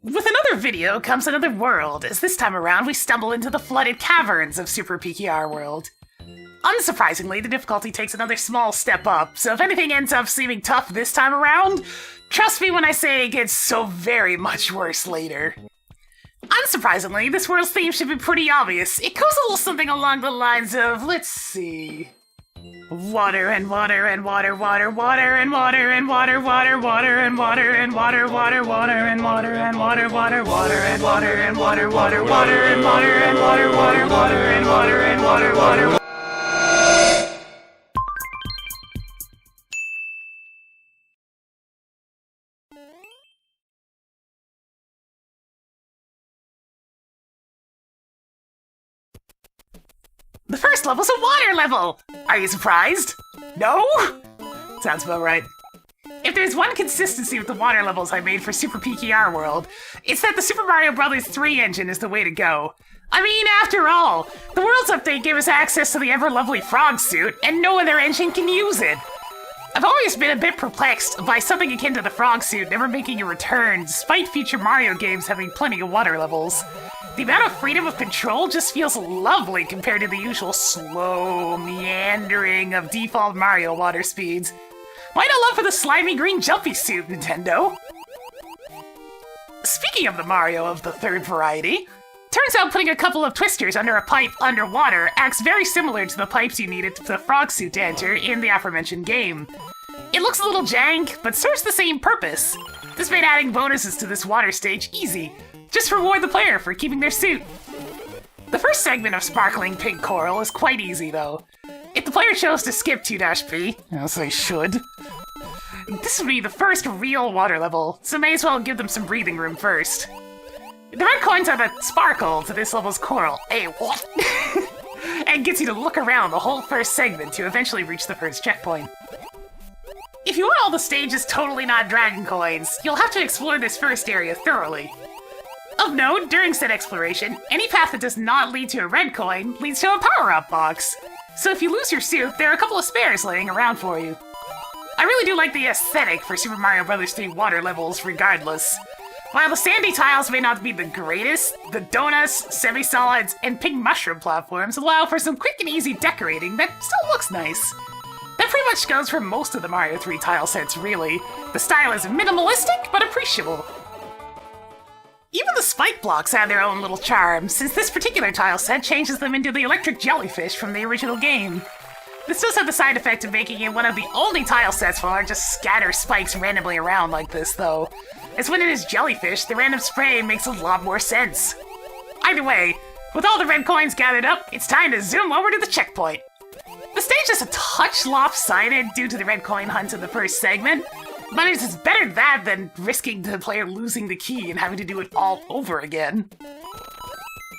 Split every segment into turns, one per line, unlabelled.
With another video comes another world, as this time around we stumble into the flooded caverns of Super PKR World. Unsurprisingly, the difficulty takes another small step up, so if anything ends up seeming tough this time around, trust me when I say it gets so very much worse later. Unsurprisingly, this world's theme should be pretty obvious. It goes a little something along the lines of, let's see... Water and water and water, water, water and water and water, water, water and water and water, water, water and water and water, water, water and water and water, water, water and water and water, water, water and water and water, water. The first level's a water level! Are you surprised? No? Sounds about right. If there's one consistency with the water levels I made for Super PKR World, it's that the Super Mario Bros. 3 engine is the way to go. I mean, after all, the Worlds update gave us access to the ever-lovely frog suit, and no other engine can use it. I've always been a bit perplexed by something akin to the frog suit never making a return, despite future Mario games having plenty of water levels. The amount of freedom of control just feels lovely compared to the usual slow meandering of default Mario water speeds. Why no love for the slimy green jumpy suit, Nintendo? Speaking of the Mario of the third variety, turns out putting a couple of twisters under a pipe underwater acts very similar to the pipes you needed for the frog suit to enter in the aforementioned game. It looks a little jank, but serves the same purpose. This made adding bonuses to this water stage easy. Just reward the player for keeping their suit. The first segment of sparkling pink coral is quite easy, though. If the player chose to skip 2-B, as they should, this would be the first real water level, so may as well give them some breathing room first. The red coins are the sparkle to this level's coral. Hey, what? And gets you to look around the whole first segment to eventually reach the first checkpoint. If you want all the stages totally not dragon coins, you'll have to explore this first area thoroughly. Of note, during said exploration, any path that does not lead to a red coin leads to a power-up box. So if you lose your suit, there are a couple of spares laying around for you. I really do like the aesthetic for Super Mario Bros. 3 water levels regardless. While the sandy tiles may not be the greatest, the donuts, semi-solids, and pink mushroom platforms allow for some quick and easy decorating that still looks nice. That pretty much goes for most of the Mario 3 tile sets, really. The style is minimalistic, but appreciable. Even the spike blocks have their own little charm, since this particular tile set changes them into the electric jellyfish from the original game. This does have the side effect of making it one of the only tile sets where I just scatter spikes randomly around like this, though. As when it is jellyfish, the random spray makes a lot more sense. Either way, with all the red coins gathered up, it's time to zoom over to the checkpoint. The stage is a touch lopsided due to the red coin hunt in the first segment, but it's better that than risking the player losing the key and having to do it all over again.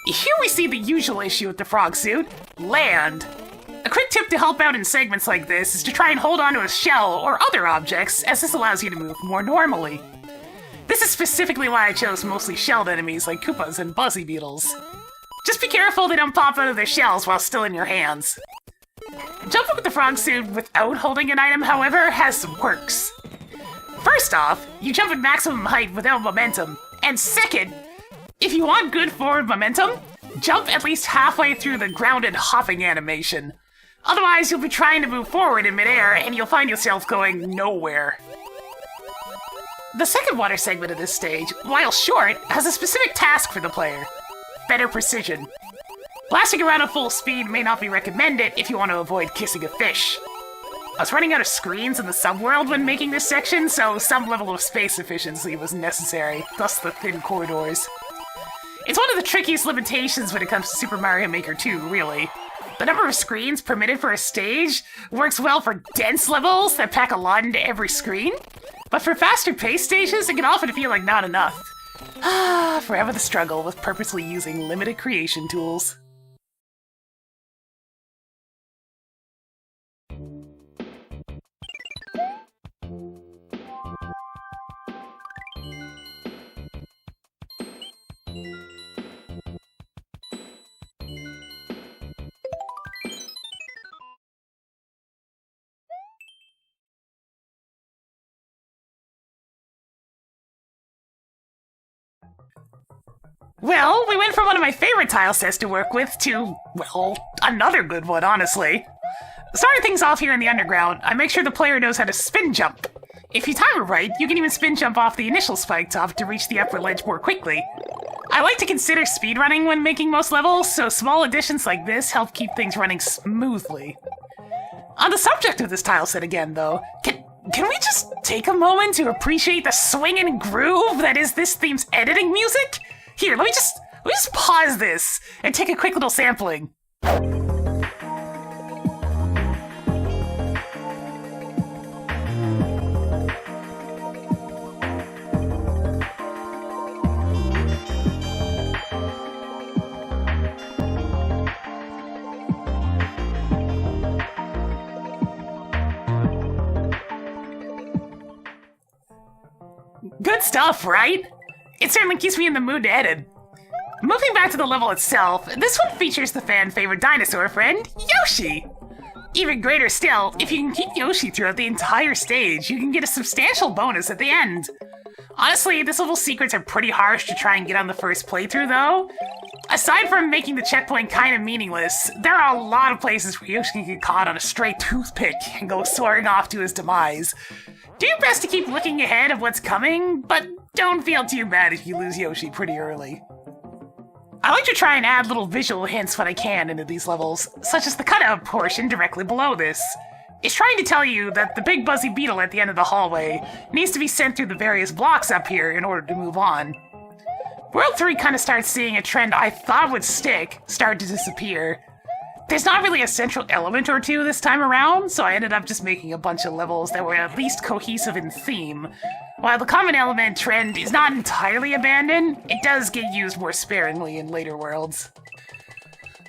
Here we see the usual issue with the frog suit, land. A quick tip to help out in segments like this is to try and hold onto a shell or other objects, as this allows you to move more normally. This is specifically why I chose mostly shelled enemies like Koopas and Buzzy Beetles. Just be careful they don't pop out of their shells while still in your hands. Jumping with the frog suit without holding an item, however, has some quirks. First off, you jump at maximum height without momentum. And second, if you want good forward momentum, jump at least halfway through the grounded hopping animation. Otherwise, you'll be trying to move forward in midair and you'll find yourself going nowhere. The second water segment of this stage, while short, has a specific task for the player. Better precision. Blasting around at full speed may not be recommended if you want to avoid kissing a fish. I was running out of screens in the subworld when making this section, so some level of space efficiency was necessary, thus the thin corridors. It's one of the trickiest limitations when it comes to Super Mario Maker 2, really. The number of screens permitted for a stage works well for dense levels that pack a lot into every screen, but for faster paced stages, it can often feel like not enough. Forever the struggle with purposely using limited creation tools. Well, we went from one of my favorite tile sets to work with to, well, another good one, honestly. Starting things off here in the underground, I make sure the player knows how to spin jump. If you time it right, you can even spin jump off the initial spike top to reach the upper ledge more quickly. I like to consider speedrunning when making most levels, so small additions like this help keep things running smoothly. On the subject of this tile set again, though, can we just take a moment to appreciate the swing and groove that is this theme's editing music? Here, let me just pause this and take a quick little sampling. Good stuff, right? It certainly keeps me in the mood to edit. Moving back to the level itself, this one features the fan-favorite dinosaur friend, Yoshi! Even greater still, if you can keep Yoshi throughout the entire stage, you can get a substantial bonus at the end. Honestly, this level's secrets are pretty harsh to try and get on the first playthrough, though. Aside from making the checkpoint kind of meaningless, there are a lot of places where Yoshi can get caught on a stray toothpick and go soaring off to his demise. Do your best to keep looking ahead of what's coming, but don't feel too bad if you lose Yoshi pretty early. I like to try and add little visual hints when I can into these levels, such as the cutout portion directly below this. It's trying to tell you that the big buzzy beetle at the end of the hallway needs to be sent through the various blocks up here in order to move on. World 3 kind of starts seeing a trend I thought would stick start to disappear. There's not really a central element or two this time around, so I ended up just making a bunch of levels that were at least cohesive in theme. While the common element trend is not entirely abandoned, it does get used more sparingly in later worlds.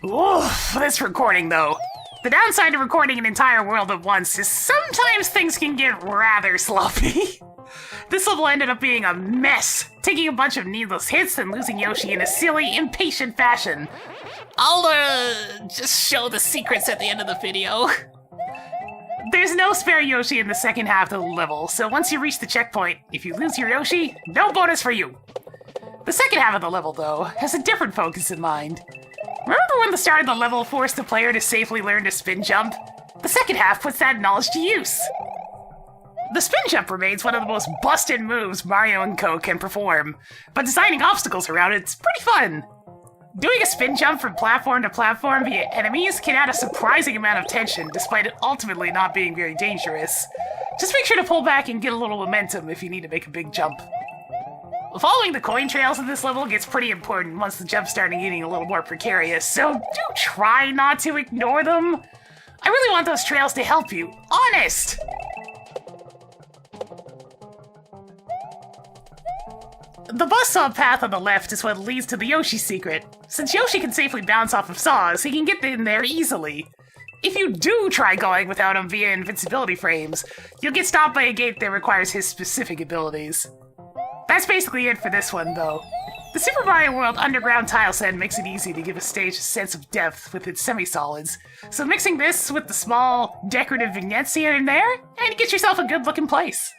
Oof, this recording though. The downside to recording an entire world at once is sometimes things can get rather sloppy. This level ended up being a mess, taking a bunch of needless hits and losing Yoshi in a silly, impatient fashion. I'll, just show the secrets at the end of the video. There's no spare Yoshi in the second half of the level, so once you reach the checkpoint, if you lose your Yoshi, no bonus for you. The second half of the level, though, has a different focus in mind. Remember when the start of the level forced the player to safely learn to spin jump? The second half puts that knowledge to use. The spin jump remains one of the most busted moves Mario and Co. can perform, but designing obstacles around it's pretty fun. Doing a spin jump from platform to platform via enemies can add a surprising amount of tension, despite it ultimately not being very dangerous. Just make sure to pull back and get a little momentum if you need to make a big jump. Following the coin trails in this level gets pretty important once the jumps start getting a little more precarious, so do try not to ignore them. I really want those trails to help you, honest! The buzzsaw path on the left is what leads to the Yoshi secret. Since Yoshi can safely bounce off of saws, he can get in there easily. If you do try going without him via invincibility frames, you'll get stopped by a gate that requires his specific abilities. That's basically it for this one, though. The Super Mario World underground tile set makes it easy to give a stage a sense of depth with its semi-solids, so mixing this with the small, decorative vignettes here and there, and you get yourself a good-looking place.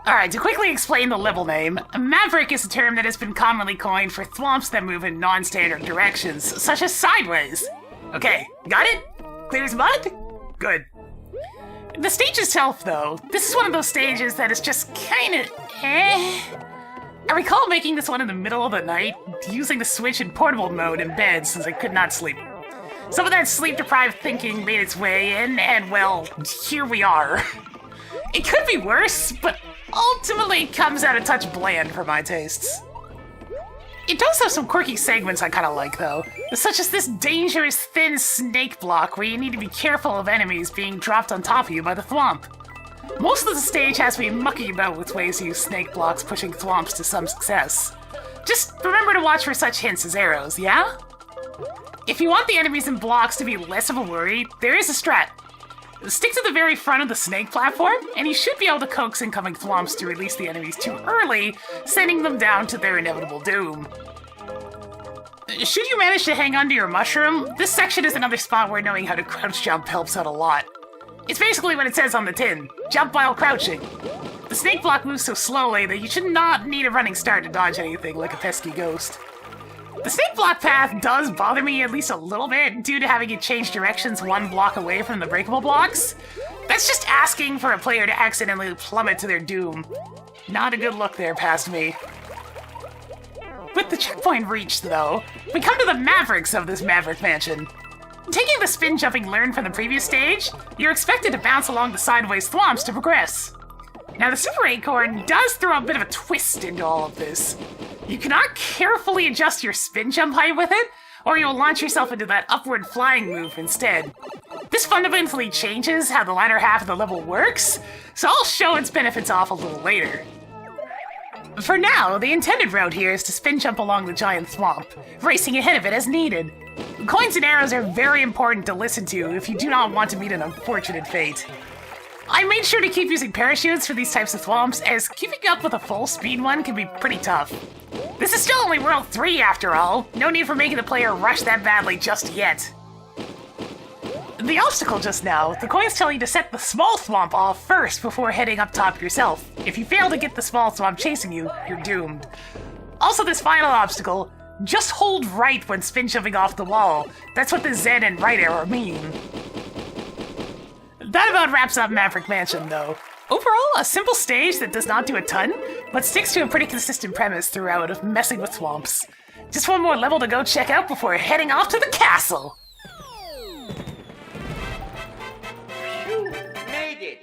Alright, to quickly explain the level name, Maverick is a term that has been commonly coined for thwomps that move in non-standard directions, such as sideways. Okay, got it? Clear as mud? Good. The stage itself, though, this is one of those stages that is just kinda I recall making this one in the middle of the night, using the Switch in portable mode in bed since I could not sleep. Some of that sleep-deprived thinking made its way in, and well, here we are. It could be worse, but ultimately comes out a touch bland for my tastes. It does have some quirky segments I kind of like, though, such as this dangerous thin snake block where you need to be careful of enemies being dropped on top of you by the thwomp. Most of the stage has me mucking about with ways to use snake blocks, pushing thwomps to some success. Just remember to watch for such hints as arrows, yeah? If you want the enemies and blocks to be less of a worry, there is a strat. Stick to the very front of the snake platform, and you should be able to coax incoming thwomps to release the enemies too early, sending them down to their inevitable doom. Should you manage to hang onto your mushroom, this section is another spot where knowing how to crouch jump helps out a lot. It's basically what it says on the tin, jump while crouching. The snake block moves so slowly that you should not need a running start to dodge anything like a pesky ghost. The snake block path does bother me at least a little bit due to having it change directions one block away from the breakable blocks. That's just asking for a player to accidentally plummet to their doom. Not a good look there past me. With the checkpoint reached, though, we come to the Mavericks of this Maverick Mansion. Taking the spin jumping learned from the previous stage, you're expected to bounce along the sideways thwomps to progress. Now the Super Acorn does throw a bit of a twist into all of this. You cannot carefully adjust your spin jump height with it, or you'll launch yourself into that upward flying move instead. This fundamentally changes how the latter half of the level works, so I'll show its benefits off a little later. For now, the intended route here is to spin jump along the giant thwomp, racing ahead of it as needed. Coins and arrows are very important to listen to if you do not want to meet an unfortunate fate. I made sure to keep using parachutes for these types of thwomps, as keeping up with a full speed one can be pretty tough. This is still only World 3 after all, no need for making the player rush that badly just yet. The obstacle just now, the coins tell you to set the small thwomp off first before heading up top yourself. If you fail to get the small thwomp chasing you, you're doomed. Also this final obstacle, just hold right when spin jumping off the wall. That's what the Z and right arrow mean. That about wraps up Maverick Mansion, though. Overall, a simple stage that does not do a ton, but sticks to a pretty consistent premise throughout of messing with thwomps. Just one more level to go check out before heading off to the castle!
You made it!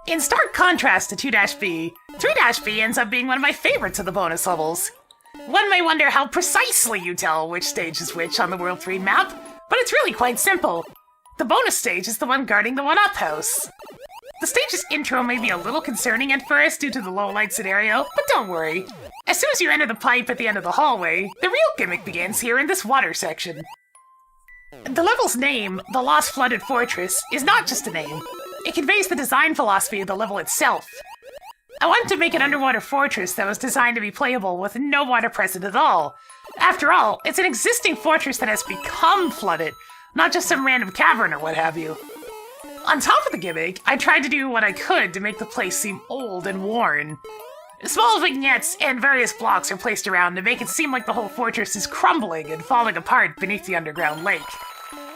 In stark contrast to 2-B, 3-B ends up being one of my favorites of the bonus levels. One may wonder how precisely you tell which stage is which on the World 3 map, but it's really quite simple. The bonus stage is the one guarding the 1-up house. The stage's intro may be a little concerning at first due to the low light scenario, but don't worry. As soon as you enter the pipe at the end of the hallway, the real gimmick begins here in this water section. The level's name, the Lost Flooded Fortress, is not just a name. It conveys the design philosophy of the level itself. I wanted to make an underwater fortress that was designed to be playable with no water present at all. After all, it's an existing fortress that has become flooded, not just some random cavern or what have you. On top of the gimmick, I tried to do what I could to make the place seem old and worn. Small vignettes and various blocks are placed around to make it seem like the whole fortress is crumbling and falling apart beneath the underground lake.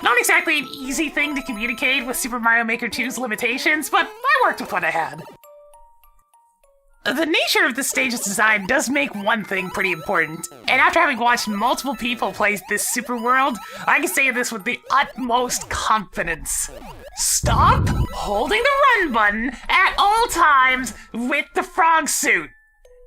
Not exactly an easy thing to communicate with Super Mario Maker 2's limitations, but I worked with what I had. The nature of the stage's design does make one thing pretty important, and after having watched multiple people play this super world, I can say this with the utmost confidence. Stop holding the run button at all times with the frog suit.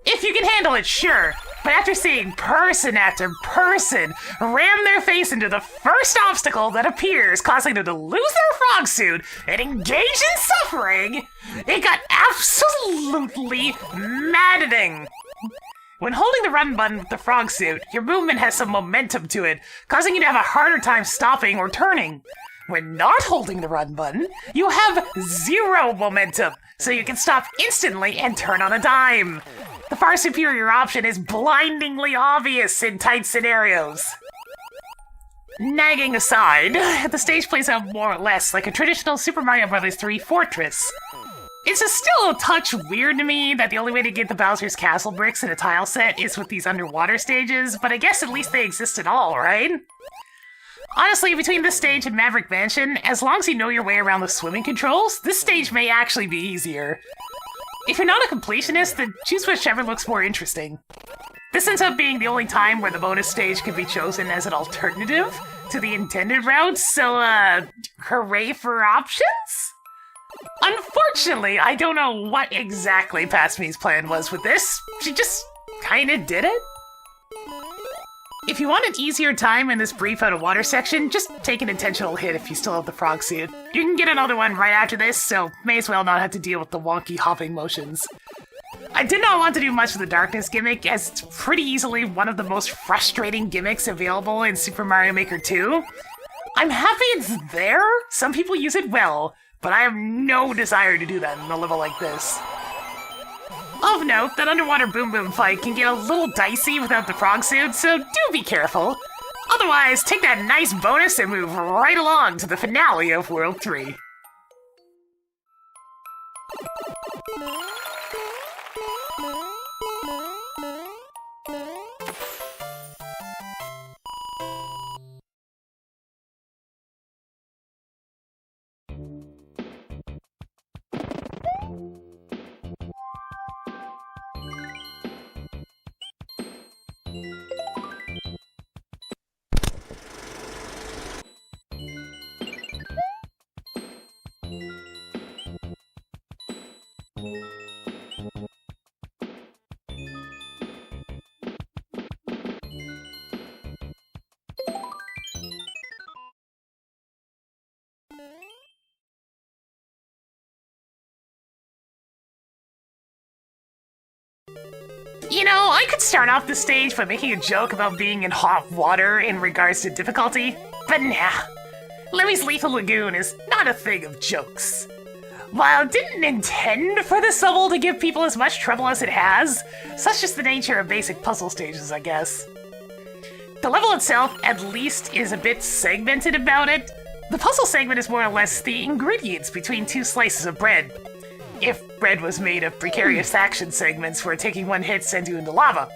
If you can handle it, sure, but after seeing person after person ram their face into the first obstacle that appears, causing them to lose their frog suit and engage in suffering, it got absolutely maddening. When holding the run button with the frog suit, your movement has some momentum to it, causing you to have a harder time stopping or turning. When not holding the run button, you have zero momentum, so you can stop instantly and turn on a dime. The far superior option is blindingly obvious in tight scenarios. Nagging aside, the stage plays out more or less like a traditional Super Mario Bros. 3 fortress. It's still a touch weird to me that the only way to get the Bowser's Castle bricks in a tile set is with these underwater stages, but I guess at least they exist at all, right? Honestly, between this stage and Maverick Mansion, as long as you know your way around the swimming controls, this stage may actually be easier. If you're not a completionist, then choose whichever looks more interesting. This ends up being the only time where the bonus stage can be chosen as an alternative to the intended route, so, hooray for options? Unfortunately, I don't know what exactly Pasme's plan was with this. She just kinda did it. If you want an easier time in this brief out-of-water section, just take an intentional hit if you still have the frog suit. You can get another one right after this, so may as well not have to deal with the wonky hopping motions. I did not want to do much of the darkness gimmick, as it's pretty easily one of the most frustrating gimmicks available in Super Mario Maker 2. I'm happy it's there, some people use it well, but I have no desire to do that in a level like this. Of note, that underwater Boom Boom fight can get a little dicey without the frog suit, so do be careful. Otherwise, take that nice bonus and move right along to the finale of World 3. You know, I could start off the stage by making a joke about being in hot water in regards to difficulty, but nah. Lemmy's Lethal Lagoon is not a thing of jokes. While it didn't intend for this level to give people as much trouble as it has, such is the nature of basic puzzle stages, I guess. The level itself, at least, is a bit segmented about it. The puzzle segment is more or less the ingredients between two slices of bread. If bread was made of precarious action segments where taking one hit sends you into lava.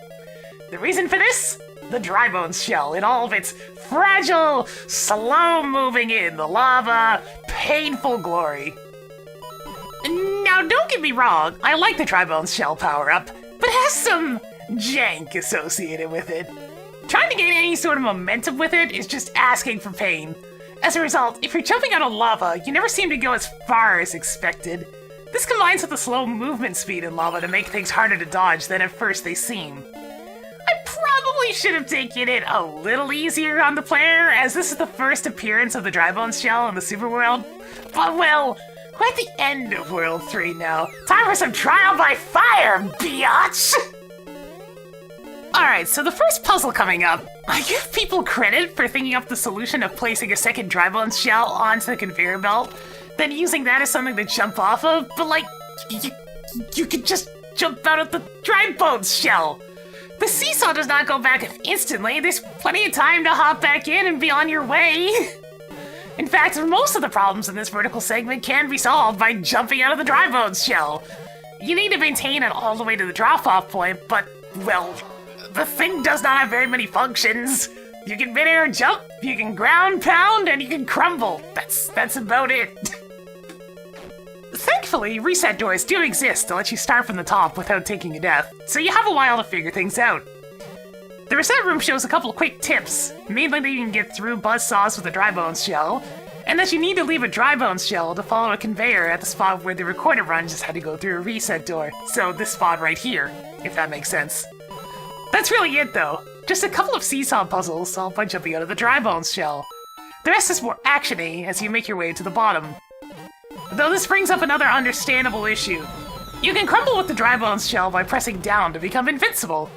The reason for this? The dry bones shell in all of its fragile, slow-moving in the lava, painful glory. Now, don't get me wrong, I like the dry bones shell power-up, but it has some jank associated with it. Trying to gain any sort of momentum with it is just asking for pain. As a result, if you're jumping out of lava, you never seem to go as far as expected. This combines with the slow movement speed in lava to make things harder to dodge than at first they seem. I probably should have taken it a little easier on the player, as this is the first appearance of the dry bones shell in the Super World. But well, we're at the end of World 3 now. Time for some trial by fire, biatch! Alright, so the first puzzle coming up. I give people credit for thinking up the solution of placing a second dry bones shell onto the conveyor belt, then using that as something to jump off of, but like, you could just jump out of the dry bones shell. The seesaw does not go back instantly. There's plenty of time to hop back in and be on your way. In fact, most of the problems in this vertical segment can be solved by jumping out of the dry bones shell. You need to maintain it all the way to the drop-off point, but, well, the thing does not have very many functions. You can mid-air jump, you can ground pound, and you can crumble. That's about it. Thankfully, reset doors do exist to let you start from the top without taking a death, so you have a while to figure things out. The reset room shows a couple of quick tips, mainly that you can get through buzzsaws with a dry bones shell, and that you need to leave a dry bones shell to follow a conveyor at the spot where the recorder run just had to go through a reset door, so this spot right here, if that makes sense. That's really it though, just a couple of seesaw puzzles solved by jumping out of the dry bones shell. The rest is more action-y as you make your way to the bottom. Though this brings up another understandable issue. You can crumble with the dry bones shell by pressing down to become invincible,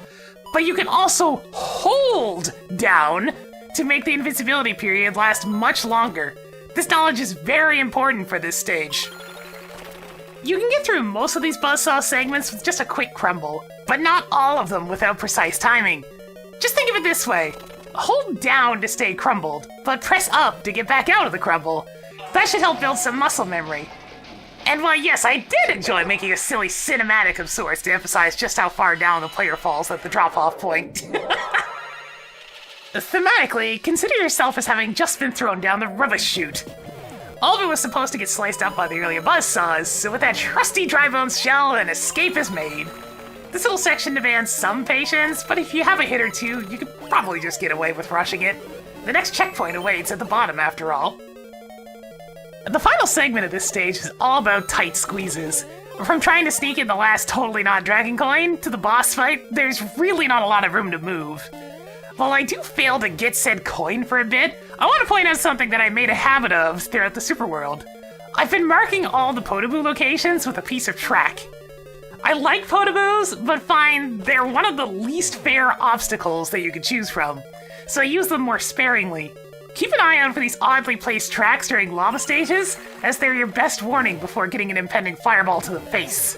but you can also hold down to make the invincibility period last much longer. This knowledge is very important for this stage. You can get through most of these buzzsaw segments with just a quick crumble, but not all of them without precise timing. Just think of it this way. hold down to stay crumbled, but press up to get back out of the crumble. That should help build some muscle memory. And while yes, I did enjoy making a silly cinematic of sorts to emphasize just how far down the player falls at the drop-off point. Thematically, consider yourself as having just been thrown down the rubbish chute. All of it was supposed to get sliced up by the earlier buzzsaws, so with that trusty dry bones shell, an escape is made. This little section demands some patience, but if you have a hit or two, you could probably just get away with rushing it. The next checkpoint awaits at the bottom, after all. The final segment of this stage is all about tight squeezes. From trying to sneak in the last totally not dragon coin to the boss fight, there's really not a lot of room to move. While I do fail to get said coin for a bit, I want to point out something that I made a habit of throughout the Super World. I've been marking all the Potaboo locations with a piece of track. I like Potaboos, but find they're one of the least fair obstacles that you could choose from, so I use them more sparingly. Keep an eye out for these oddly placed tracks during lava stages, as they're your best warning before getting an impending fireball to the face.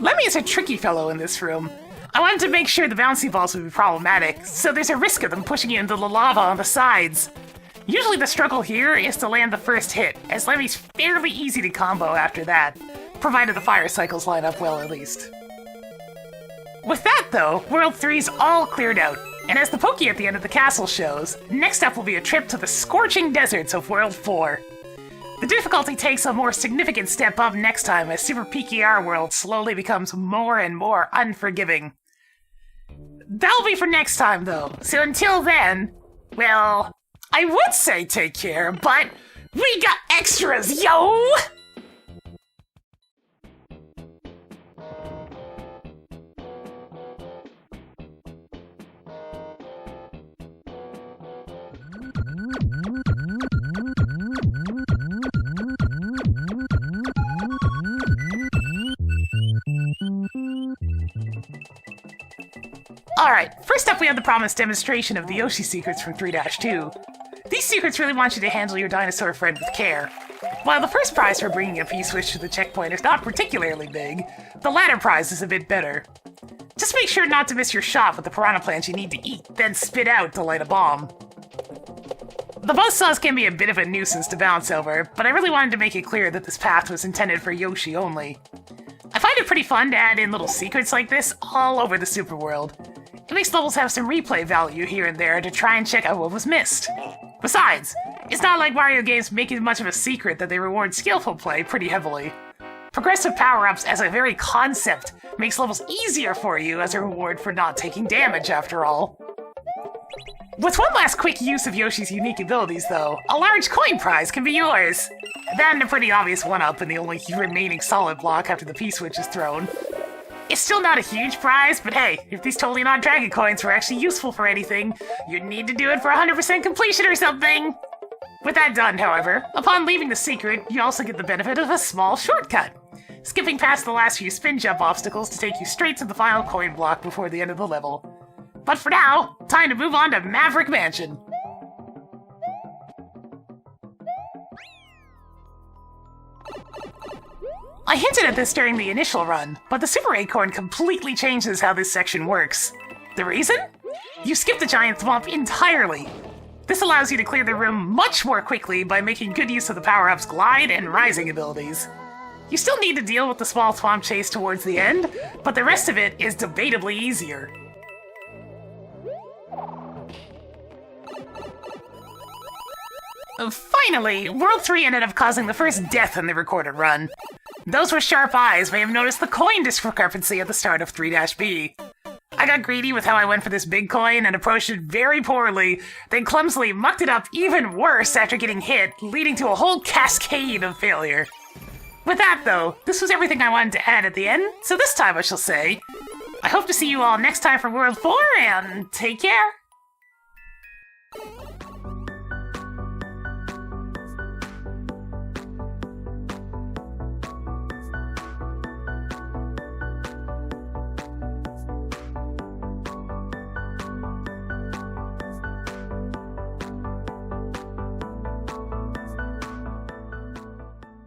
Lemmy is a tricky fellow in this room. I wanted to make sure the bouncy balls would be problematic, so there's a risk of them pushing you into the lava on the sides. Usually the struggle here is to land the first hit, as Lemmy's fairly easy to combo after that, provided the fire cycles line up well at least. With that though, World 3's all cleared out, and as the Pokey at the end of the castle shows, next up will be a trip to the scorching deserts of World 4. The difficulty takes a more significant step up next time as Super PKR World slowly becomes more and more unforgiving. That'll be for next time though, so until then, well, I would say take care, but we got extras, yo! Alright, first up we have the promised demonstration of the Yoshi secrets from 3-2. These secrets really want you to handle your dinosaur friend with care. While the first prize for bringing a P-switch to the checkpoint is not particularly big, the latter prize is a bit better. Just make sure not to miss your shot with the piranha plants you need to eat, then spit out to light a bomb. The buzzsaws can be a bit of a nuisance to bounce over, but I really wanted to make it clear that this path was intended for Yoshi only. I find it pretty fun to add in little secrets like this all over the Super World. It makes levels have some replay value here and there to try and check out what was missed. Besides, it's not like Mario games make it much of a secret that they reward skillful play pretty heavily. Progressive power-ups as a very concept makes levels easier for you as a reward for not taking damage after all. With one last quick use of Yoshi's unique abilities though, a large coin prize can be yours. That and a pretty obvious one-up in the only remaining solid block after the P-switch is thrown. It's still not a huge prize, but hey, if these totally not dragon coins were actually useful for anything, you'd need to do it for 100% completion or something! With that done, however, upon leaving the secret, you also get the benefit of a small shortcut, skipping past the last few spin jump obstacles to take you straight to the final coin block before the end of the level. But for now, time to move on to Maverick Mansion. I hinted at this during the initial run, but the Super Acorn completely changes how this section works. The reason? You skip the giant thwomp entirely. This allows you to clear the room much more quickly by making good use of the power-up's glide and rising abilities. You still need to deal with the small thwomp chase towards the end, but the rest of it is debatably easier. Finally, World 3 ended up causing the first death in the recorded run. Those with sharp eyes may have noticed the coin discrepancy at the start of 3-B. I got greedy with how I went for this big coin and approached it very poorly, then clumsily mucked it up even worse after getting hit, leading to a whole cascade of failure. With that though, this was everything I wanted to add at the end, so this time I shall say, I hope to see you all next time for World 4, and take care!